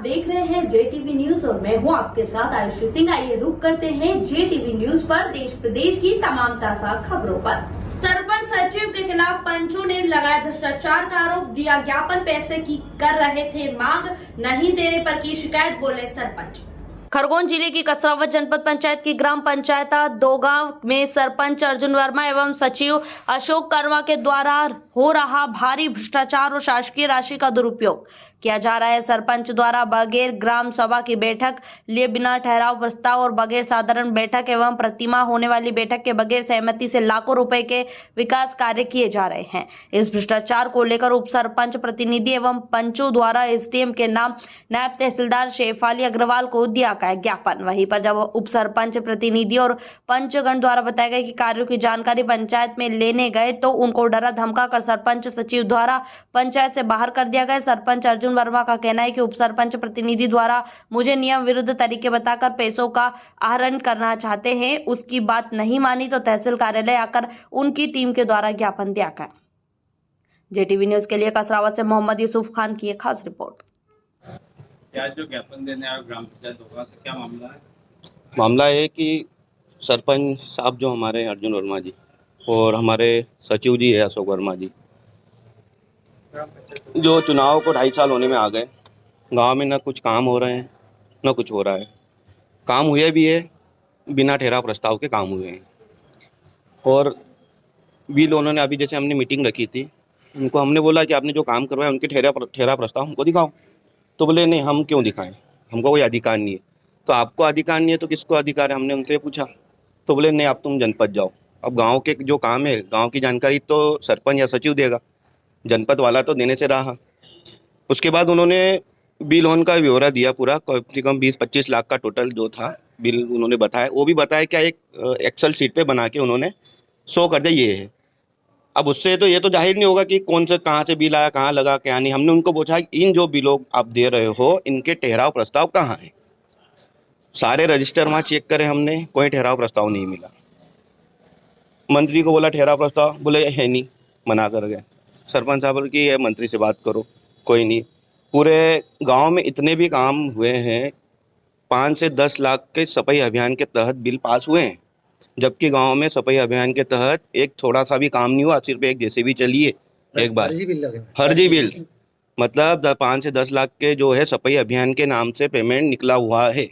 देख रहे हैं JTV न्यूज और मैं हूं आपके साथ आयुषी सिंह। आइए रुक करते हैं JTV न्यूज पर देश प्रदेश की तमाम ताजा खबरों पर। सरपंच सचिव के खिलाफ पंचों ने लगाया भ्रष्टाचार का आरोप, दिया ज्ञापन, पैसे की कर रहे थे मांग, नहीं देने पर की शिकायत, बोले सरपंच। खरगोन जिले की कसरावत जनपद पंचायत की ग्राम पंचायत दोगांव में सरपंच अर्जुन वर्मा एवं सचिव अशोक कर्मा के द्वारा हो रहा भारी भ्रष्टाचार और शासकीय राशि का दुरुपयोग किया जा रहा है। सरपंच द्वारा बगैर ग्राम सभा की बैठक लिए बिना ठहराव प्रस्ताव और बगैर साधारण बैठक एवं प्रतिमा होने वाली बैठक के बगैर सहमति से लाखों रुपए के विकास कार्य किए जा रहे हैं। इस भ्रष्टाचार को लेकर उप सरपंच प्रतिनिधि एवं पंचों द्वारा SDM के नाम नायब तहसीलदार शेफाली अग्रवाल को दिया गया ज्ञापन। वहीं पर जब उप सरपंच प्रतिनिधि और पंचगण द्वारा बताया गया कि कार्यों की जानकारी पंचायत में लेने गए तो उनको डरा धमका कर सरपंच सचिव द्वारा पंचायत से बाहर कर दिया गया। सरपंच अर्जुन वर्मा का कहना है कि उप सरपंच प्रतिनिधि द्वारा मुझे नियम विरुद्ध तरीके बताकर पैसों का आहरण करना चाहते हैं, उसकी बात नहीं मानी तो तहसील कार्यालय आकर उनकी टीम के द्वारा ज्ञापन दिया गया। JTV न्यूज के लिए कसरावत से मोहम्मद यूसुफ खान की एक खास रिपोर्ट। क्या जो ज्ञापन देने आए ग्राम पंचायत होगा से क्या मामला है? मामला है कि सरपंच साहब जो हमारे अर्जुन वर्मा जी और हमारे सचिव जी है अशोक वर्मा जी, जो चुनाव को 2.5 साल होने में आ गए, गांव में ना कुछ काम हो रहे हैं ना कुछ हो रहा है। काम हुए भी है, बिना ठहराव प्रस्ताव के काम हुए हैं। और बिल उन्होंने अभी जैसे हमने मीटिंग रखी थी, उनको हमने बोला कि आपने जो काम करवाया उनके ठहराव प्रस्ताव हमको दिखाओ। तो बोले नहीं, हम क्यों दिखाएं, हमको कोई अधिकार नहीं है। तो आपको अधिकार नहीं है तो किसको अधिकार है, हमने उनसे पूछा। तो बोले नहीं, आप तुम जनपद जाओ। अब गांव के जो काम है, गांव की जानकारी तो सरपंच या सचिव देगा, जनपद वाला तो देने से रहा। उसके बाद उन्होंने बिल होन का ब्यौरा दिया, पूरा कम से कम 20-25 लाख का टोटल जो था बिल उन्होंने बताया। वो भी बताया क्या, एक एक्सेल शीट पे बना के उन्होंने शो कर दिया ये है। अब उससे तो ये तो जाहिर नहीं होगा कि कौन से कहाँ से बिल आया, कहाँ लगा, क्या नहीं। हमने उनको पूछा इन जो बिलों आप दे रहे हो, इनके ठहराव प्रस्ताव कहाँ है। सारे रजिस्टर वहाँ चेक करे हमने, कोई ठहराव प्रस्ताव नहीं मिला। मंत्री को बोला ठहराव प्रस्ताव, बोले है नहीं, मना कर गए। सरपंच साहब की है, मंत्री से बात करो, कोई नहीं। पूरे गांव में इतने भी काम हुए हैं, 5 से 10 लाख के सफाई अभियान के तहत बिल पास हुए हैं, जबकि गांव में सफाई अभियान के तहत एक थोड़ा सा भी काम नहीं हुआ। सिर्फ एक JCB चली है एक बार, फर्जी बिल। मतलब 5 से 10 लाख के जो है सफाई अभियान के नाम से पेमेंट निकला हुआ है।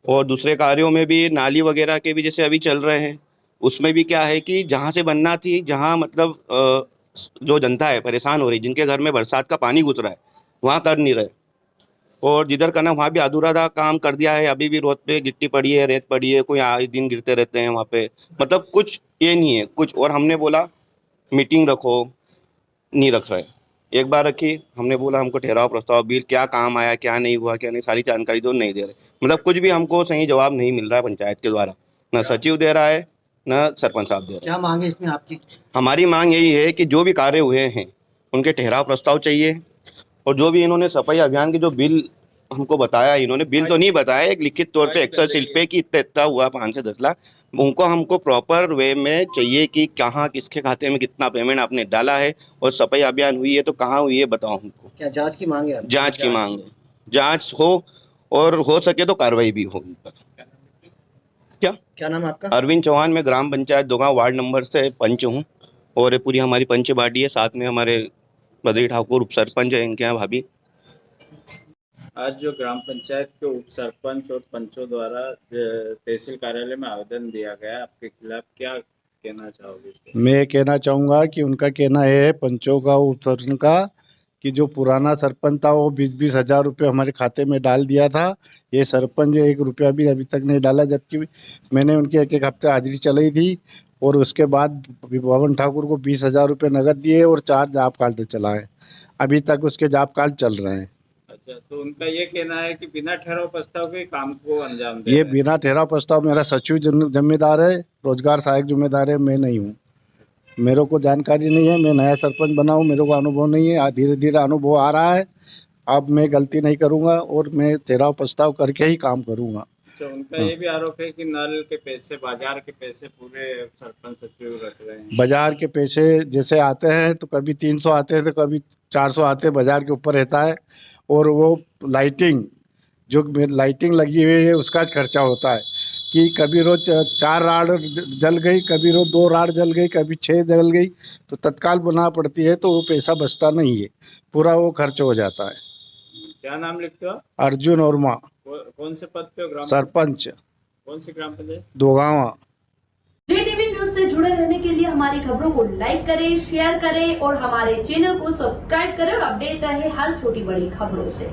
और दूसरे कार्यों में भी, नाली वगैरह के भी जैसे अभी चल रहे हैं, उसमें भी क्या है कि जहाँ से बनना थी, जहाँ मतलब जो जनता है परेशान हो रही, जिनके घर में बरसात का पानी घुस रहा है, वहाँ कर नहीं रहे। और जिधर करना वहाँ भी अधूरा काम कर दिया है। अभी भी रोड पे गिट्टी पड़ी है, रेत पड़ी है, कोई आए दिन गिरते रहते हैं वहाँ पे। मतलब कुछ ये नहीं है कुछ। और हमने बोला मीटिंग रखो, नहीं रख रहे। एक बार रखी, हमने बोला हमको ठहराव प्रस्ताव, बिल क्या काम आया, क्या नहीं हुआ, क्या नहीं, सारी जानकारी तो नहीं दे रहे। मतलब कुछ भी हमको सही जवाब नहीं मिल रहा है पंचायत के द्वारा, ना सचिव दे रहा है ना सरपंच साहब दे रहे। क्या मांग है इसमें आपकी? हमारी मांग यही है कि जो भी कार्य हुए हैं उनके ठहराव प्रस्ताव चाहिए। और जो भी इन्होंने सफाई अभियान के जो बिल हमको बताया, इन्होंने बिल तो नहीं बताया, एक लिखित तौर पे एक्सेल शीट पे कि इतना हुआ 5 से 10 लाख, उनको हमको प्रॉपर वे में चाहिए कि कहाँ किसके खाते में कितना पेमेंट आपने डाला है, और सफाई अभियान हुई है तो कहाँ हुई है बताओ हमको। क्या जांच की मांग है? जाँच की मांग है, जाँच हो और हो सके तो कार्रवाई भी हो। क्या नाम है आपका? अरविंद चौहान, मैं ग्राम पंचायत दोगांव वार्ड नंबर से पंच हूँ। और पूरी हमारी पंच बाडी है, साथ में हमारे बद्री ठाकुर उप सरपंच है, इनके यहाँ भाभी। आज जो ग्राम पंचायत के उप सरपंच और पंचों द्वारा तहसील कार्यालय में आवेदन दिया गया, आपके खिलाफ क्या कहना चाहोगे? मैं कहना चाहूँगा कि उनका कहना है, पंचों का, उप सरपंच का, कि जो पुराना सरपंच था वो 20-20 हज़ार रुपये हमारे खाते में डाल दिया था। ये सरपंच 1 रुपया भी अभी तक नहीं डाला, जबकि मैंने उनकी 1 हफ्ते हाजिरी चलाई थी। और उसके बाद पवन ठाकुर को 20,000 रुपये नगद दिए और 4 जॉब कार्ड चलाए। अभी तक उसके जॉब कार्ड चल रहे हैं। अच्छा, तो उनका ये कहना है कि बिना ठहराव प्रस्ताव के काम को अंजाम दे ये रहे हैं। बिना ठहराव प्रस्ताव, मेरा सचिव जिम्मेदार है, रोजगार सहायक जिम्मेदार है, मैं नहीं हूँ। मेरे को जानकारी नहीं है, मैं नया सरपंच बना हूँ, मेरे को अनुभव नहीं है। धीरे धीरे अनुभव आ रहा है। अब मैं गलती नहीं करूँगा और मैं ठहराव प्रस्ताव करके ही काम करूँगा। तो उनका ये भी आरोप है कि नल के पैसे, बाजार के पैसे पूरे सरपंच सचिव रख रहे हैं। बाजार के पैसे जैसे आते हैं तो कभी 300 आते हैं तो कभी 400 आते हैं, बाजार के ऊपर रहता है। और वो लाइटिंग जो लाइटिंग लगी हुई है उसका खर्चा होता है कि कभी रोज 4 राड जल गई, कभी रोज 2 राड जल गई, कभी 6 जल गई, तो तत्काल बनाना पड़ती है, तो वो पैसा बचता नहीं है, पूरा वो खर्च हो जाता है। क्या नाम लिखते हो? अर्जुन वर्मा, कौन से पद पे हो? ग्राम सरपंच, कौन सी ग्राम पंचायत? दोगावा। JTV न्यूज से जुड़े रहने के लिए हमारी खबरों को लाइक करें, शेयर करें और हमारे चैनल को सब्सक्राइब करें और अपडेट रहे हर छोटी बड़ी खबरों से।